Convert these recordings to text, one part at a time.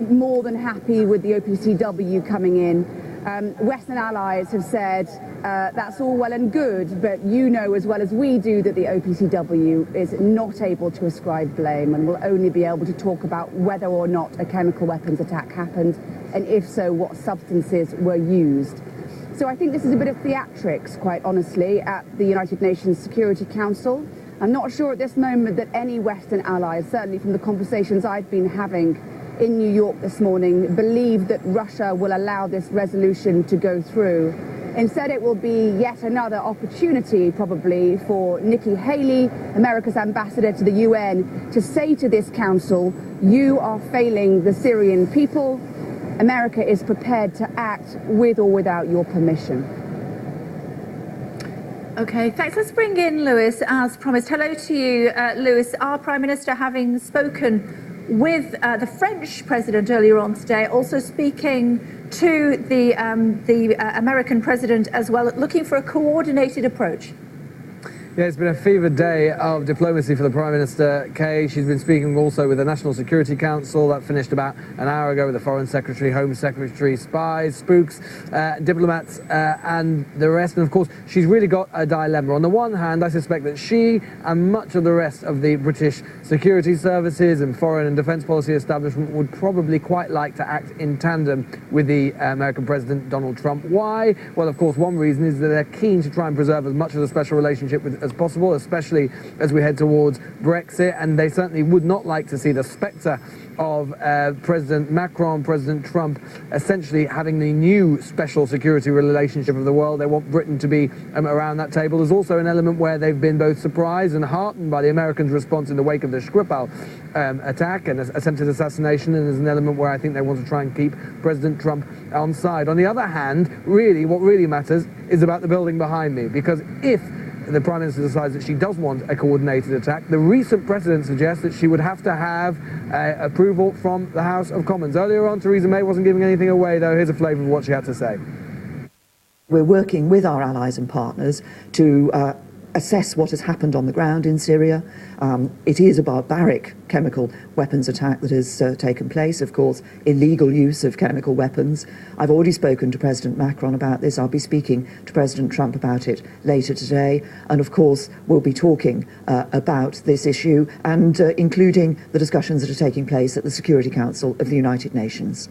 more than happy with the OPCW coming in. Western allies have said that's all well and good, but you know as well as we do that the OPCW is not able to ascribe blame and will only be able to talk about whether or not a chemical weapons attack happened, and if so, what substances were used. So I think this is a bit of theatrics, quite honestly, at the United Nations Security Council. I'm not sure at this moment that any Western allies, certainly from the conversations I've been having in New York this morning, believe that Russia will allow this resolution to go through. Instead, it will be yet another opportunity, probably, for Nikki Haley, America's ambassador to the UN, to say to this council, you are failing the Syrian people. America is prepared to act with or without your permission. Okay, thanks. Let's bring in Lewis, as promised. Hello to you, Lewis. Our Prime Minister, having spoken with the French President earlier on today, also speaking to the American President as well, looking for a coordinated approach. Yeah, it's been a fevered day of diplomacy for the Prime Minister, Kay. She's been speaking also with the National Security Council. That finished about an hour ago with the Foreign Secretary, Home Secretary, spies, spooks, diplomats, and the rest. And of course, she's really got a dilemma. On the one hand, I suspect that she and much of the rest of the British security services and foreign and defence policy establishment would probably quite like to act in tandem with the American President, Donald Trump. Why? Well, of course, one reason is that they're keen to try and preserve as much of a special relationship as possible, especially as we head towards Brexit, and they certainly would not like to see the spectre of President Macron, President Trump, essentially having the new special security relationship of the world. They want Britain to be around that table. There's also an element where they've been both surprised and heartened by the Americans' response in the wake of the Skripal attack and attempted assassination, and there's an element where I think they want to try and keep President Trump on side. On the other hand, really, what really matters is about the building behind me, because if the Prime Minister decides that she does want a coordinated attack, the recent precedent suggests that she would have to have approval from the House of Commons. Earlier on, Theresa May wasn't giving anything away, though. Here's a flavour of what she had to say. We're working with our allies and partners to assess what has happened on the ground in Syria. It is a barbaric chemical weapons attack that has taken place, of course, illegal use of chemical weapons. I've already spoken to President Macron about this. I'll be speaking to President Trump about it later today. And of course, we'll be talking about this issue and including the discussions that are taking place at the Security Council of the United Nations.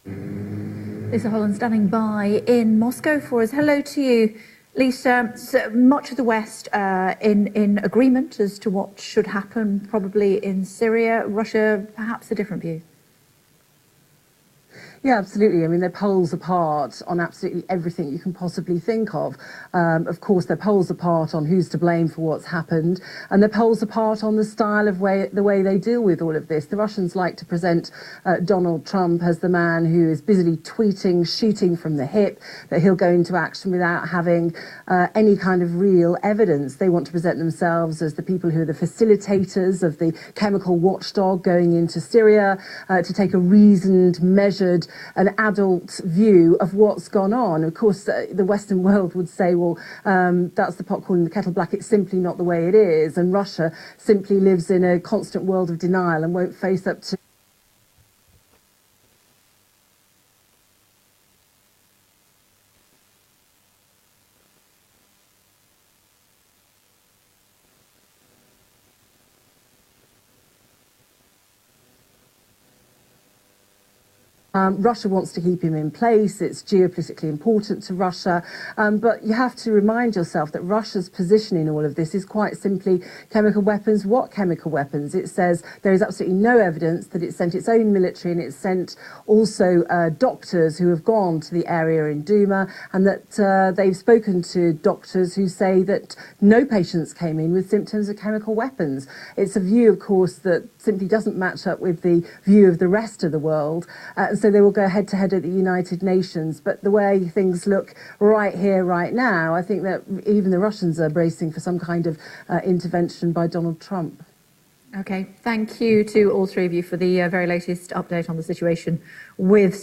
Lisa Holland standing by in Moscow for us. Hello to you, Lisa. So much of the West in agreement as to what should happen probably in Syria. Russia, perhaps a different view. Yeah, absolutely. I mean, they're poles apart on absolutely everything you can possibly think of. Of course, they're poles apart on who's to blame for what's happened, and they're poles apart on the style of the way they deal with all of this. The Russians like to present Donald Trump as the man who is busily tweeting, shooting from the hip, that he'll go into action without having any kind of real evidence. They want to present themselves as the people who are the facilitators of the chemical watchdog going into Syria, to take a reasoned, measured, an adult view of what's gone on. Of course, the Western world would say, well, that's the pot calling the kettle black. It's simply not the way it is. And Russia simply lives in a constant world of denial and won't face up to Russia wants to keep him in place. It's geopolitically important to Russia. But you have to remind yourself that Russia's position in all of this is quite simply chemical weapons. What chemical weapons? It says there is absolutely no evidence that it sent its own military, and it sent also doctors who have gone to the area in Duma, and that they've spoken to doctors who say that no patients came in with symptoms of chemical weapons. It's a view, of course, that simply doesn't match up with the view of the rest of the world. So they will go head-to-head at the United Nations. But the way things look right here, right now, I think that even the Russians are bracing for some kind of intervention by Donald Trump. Okay, thank you to all three of you for the very latest update on the situation with